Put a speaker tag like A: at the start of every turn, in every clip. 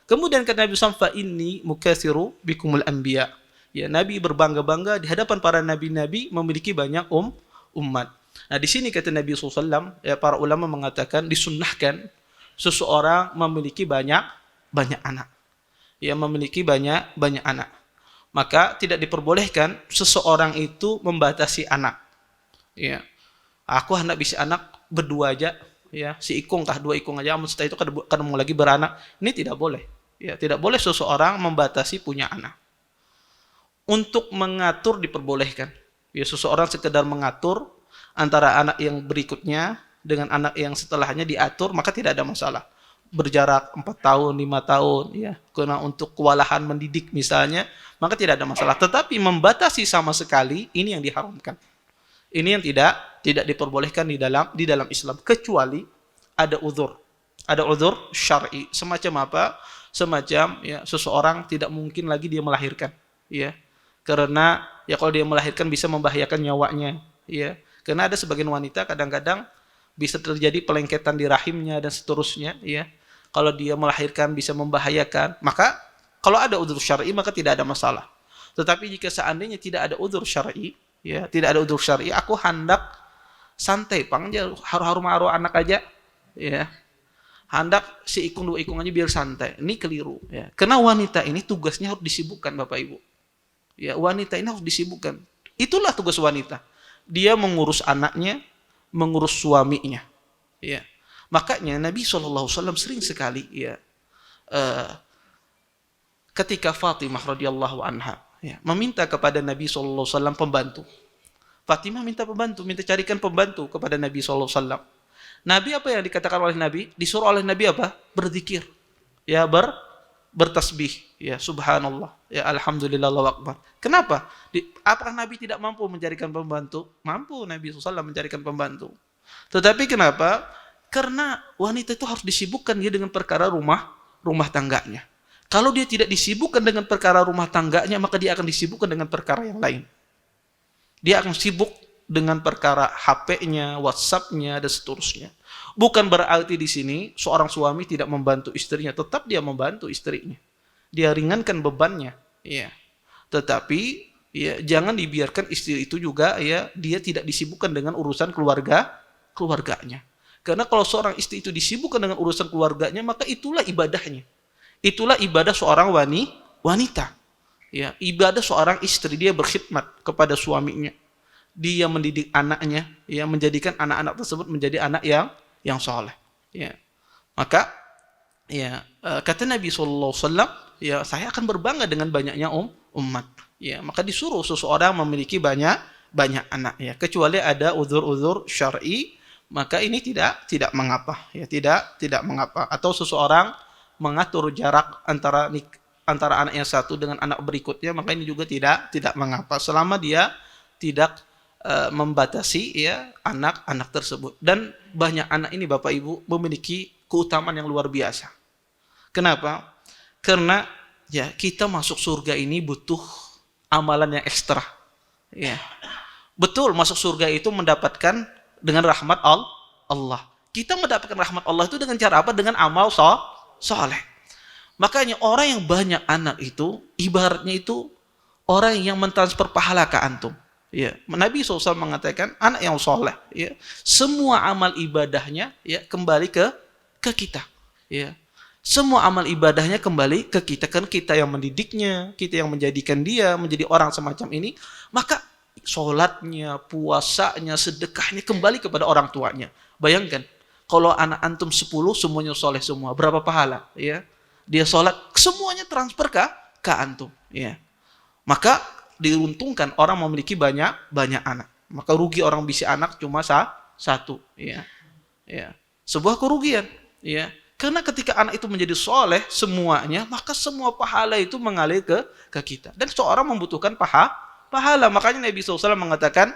A: Kemudian kata Nabi SAW, fa inni mukatsiru bikumul anbiya. Ya, Nabi berbangga-bangga di hadapan para nabi-nabi memiliki banyak umat. Nah, di sini kata Nabi SAW, ya, para ulama mengatakan disunnahkan seseorang memiliki banyak anak. Ya, memiliki banyak anak. Maka tidak diperbolehkan seseorang itu membatasi anak. Ya, aku hendak bisa anak berdua aja, ya, si ikung kah, dua ikung aja, setelah itu kan mau lagi beranak. Ini tidak boleh. Ya, tidak boleh seseorang membatasi punya anak. Untuk mengatur diperbolehkan. Ya, seseorang sekedar mengatur antara anak yang berikutnya dengan anak yang setelahnya diatur, maka tidak ada masalah. Berjarak 4 tahun, 5 tahun, ya, karena untuk kewalahan mendidik misalnya, maka tidak ada masalah. Tetapi membatasi sama sekali, ini yang diharamkan. Ini yang tidak diperbolehkan di dalam Islam, kecuali ada uzur. Ada uzur syar'i. Semacam apa? Semacam, ya, seseorang tidak mungkin lagi dia melahirkan, ya. Karena ya kalau dia melahirkan bisa membahayakan nyawanya, ya. Karena ada sebagian wanita kadang-kadang bisa terjadi pelengketan di rahimnya dan seterusnya, ya. Kalau dia melahirkan bisa membahayakan, maka kalau ada uzur syar'i maka tidak ada masalah. Tetapi jika seandainya tidak ada uzur syar'i, ya, tidak ada uzur syar'i, aku hendak santai, pangja haru-haru anak aja, ya. Hendak si ikung dua ikung aja biar santai. Ini keliru, ya. Karena wanita ini tugasnya harus disibukkan, Bapak Ibu. Ya, wanita ini harus disibukkan. Itulah tugas wanita. Dia mengurus anaknya, mengurus suaminya. Ya. Makanya Nabi SAW sering sekali, ya, ketika Fatimah radhiyallahu anha, ya, meminta kepada Nabi SAW pembantu. Fatimah minta pembantu, minta carikan pembantu kepada Nabi SAW. Nabi apa yang dikatakan oleh Nabi? Disuruh oleh Nabi apa? Berzikir. Ya, bertasbih, ya, subhanallah, ya, alhamdulillah, Allahu akbar. Kenapa? Apakah Nabi tidak mampu mencarikan pembantu? Mampu Nabi SAW mencarikan pembantu. Tetapi kenapa? Karena wanita itu harus disibukkan dia dengan perkara rumah tangganya. Kalau dia tidak disibukkan dengan perkara rumah tangganya, maka dia akan disibukkan dengan perkara yang lain. Dia akan sibuk dengan perkara HP-nya, WhatsApp-nya, dan seterusnya. Bukan berarti di sini seorang suami tidak membantu istrinya, tetap dia membantu istrinya. Dia ringankan bebannya, ya. Tetapi ya, jangan dibiarkan istri itu juga, ya, dia tidak disibukkan dengan urusan keluarganya. Karena kalau seorang istri itu disibukkan dengan urusan keluarganya, maka itulah ibadahnya. Itulah ibadah seorang wanita. Ya, ibadah seorang istri, dia berkhidmat kepada suaminya. Dia mendidik anaknya, ya, menjadikan anak-anak tersebut menjadi anak yang soleh. Ya. Maka, ya, kata Nabi SAW, ya, saya akan berbangga dengan banyaknya umat. Ya, maka disuruh seseorang memiliki banyak anak, ya, kecuali ada uzur-uzur syar'i, maka ini tidak mengapa, ya, tidak mengapa. Atau seseorang mengatur jarak antara anak yang satu dengan anak berikutnya, maka ini juga tidak mengapa selama dia tidak membatasi, ya, anak-anak tersebut. Dan banyak anak ini, Bapak Ibu, memiliki keutamaan yang luar biasa. Kenapa? Karena, ya, kita masuk surga ini butuh amalan yang ekstra. Ya. Betul, masuk surga itu mendapatkan dengan rahmat Allah. Kita mendapatkan rahmat Allah itu dengan cara apa? Dengan amal soleh. Makanya orang yang banyak anak itu ibaratnya itu orang yang mentransfer pahala ke antum. Ya, Nabi SAW mengatakan anak yang soleh, ya, semua amal ibadahnya, ya, kembali ke kita. Ya. Semua amal ibadahnya kembali ke kita, kan kita yang mendidiknya, kita yang menjadikan dia menjadi orang semacam ini. Maka sholatnya, puasanya, sedekahnya kembali kepada orang tuanya. Bayangkan, kalau anak antum 10 semuanya soleh semua, berapa pahala? Ya, dia sholat, semuanya transfer ke antum. Ya. Maka diuntungkan orang memiliki banyak anak. Maka rugi orang bisa anak cuma satu, ya. Ya. Sebuah kerugian, ya. Karena ketika anak itu menjadi soleh semuanya, maka semua pahala itu mengalir ke kita. Dan seorang membutuhkan pahala. Makanya Nabi SAW mengatakan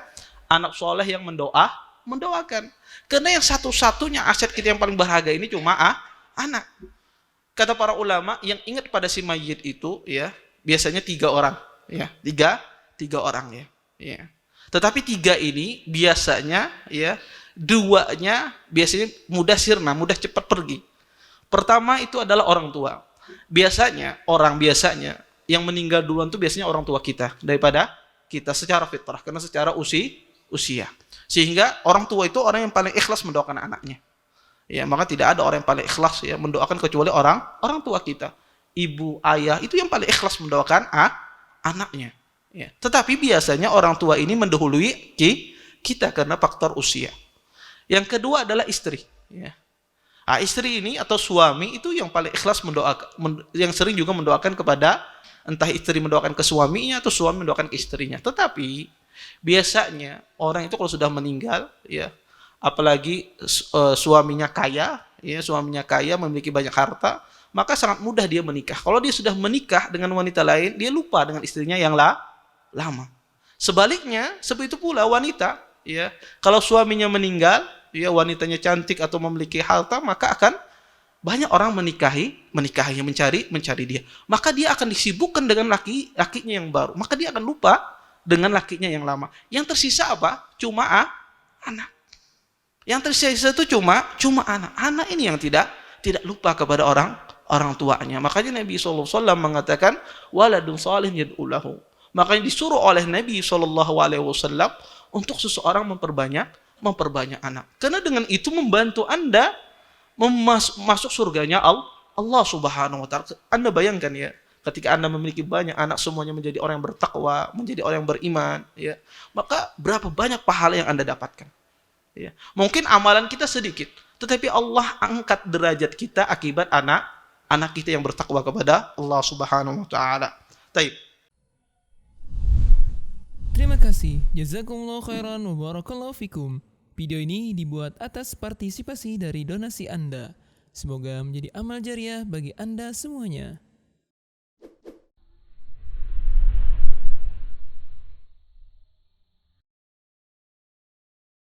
A: anak soleh yang mendoakan. Karena yang satu-satunya aset kita yang paling berharga ini cuma anak. Kata para ulama, yang ingat pada si mayit itu, ya, biasanya 3 orang. Ya, tiga orang, ya. Ya. Tetapi 3 ini biasanya, ya, 2-nya biasanya mudah sirna, mudah cepat pergi. Pertama itu adalah orang tua. Biasanya yang meninggal duluan tuh biasanya orang tua kita daripada kita secara fitrah, karena secara usia. Sehingga orang tua itu orang yang paling ikhlas mendoakan anaknya. Ya, maka tidak ada orang yang paling ikhlas ya mendoakan kecuali orang tua kita. Ibu, ayah itu yang paling ikhlas mendoakan anaknya. Ya. Tetapi biasanya orang tua ini mendahului kita karena faktor usia. Yang kedua adalah istri. Ya. Istri ini atau suami itu yang paling ikhlas mendoakan, yang sering juga mendoakan kepada, entah istri mendoakan ke suaminya atau suami mendoakan ke istrinya. Tetapi biasanya orang itu kalau sudah meninggal, ya, apalagi suaminya kaya, ya, suaminya kaya memiliki banyak harta, maka sangat mudah dia menikah. Kalau dia sudah menikah dengan wanita lain, dia lupa dengan istrinya yang lama. Sebaliknya, seperti itu pula wanita, ya, kalau suaminya meninggal, ya, wanitanya cantik atau memiliki harta, maka akan banyak orang menikahinya, mencari dia. Maka dia akan disibukkan dengan lakinya yang baru. Maka dia akan lupa dengan lakinya yang lama. Yang tersisa apa? Cuma anak. Yang tersisa itu cuma anak. Anak ini yang tidak lupa kepada orang tuanya. Makanya Nabi SAW mengatakan waladun salih yad'ulahu. Makanya disuruh oleh Nabi SAW untuk seseorang memperbanyak anak. Karena dengan itu membantu Anda masuk surganya Allah Subhanahu wa taala. Anda bayangkan ya, ketika Anda memiliki banyak anak semuanya menjadi orang yang bertakwa, menjadi orang yang beriman, ya. Maka berapa banyak pahala yang Anda dapatkan. Ya. Mungkin amalan kita sedikit, tetapi Allah angkat derajat kita akibat anak kita yang bertakwa kepada Allah Subhanahu wa taala. Taib.
B: Terima kasih. Jazakumullah khairan wa barakallahu fikum. Video ini dibuat atas partisipasi dari donasi Anda. Semoga menjadi amal jariah bagi Anda semuanya.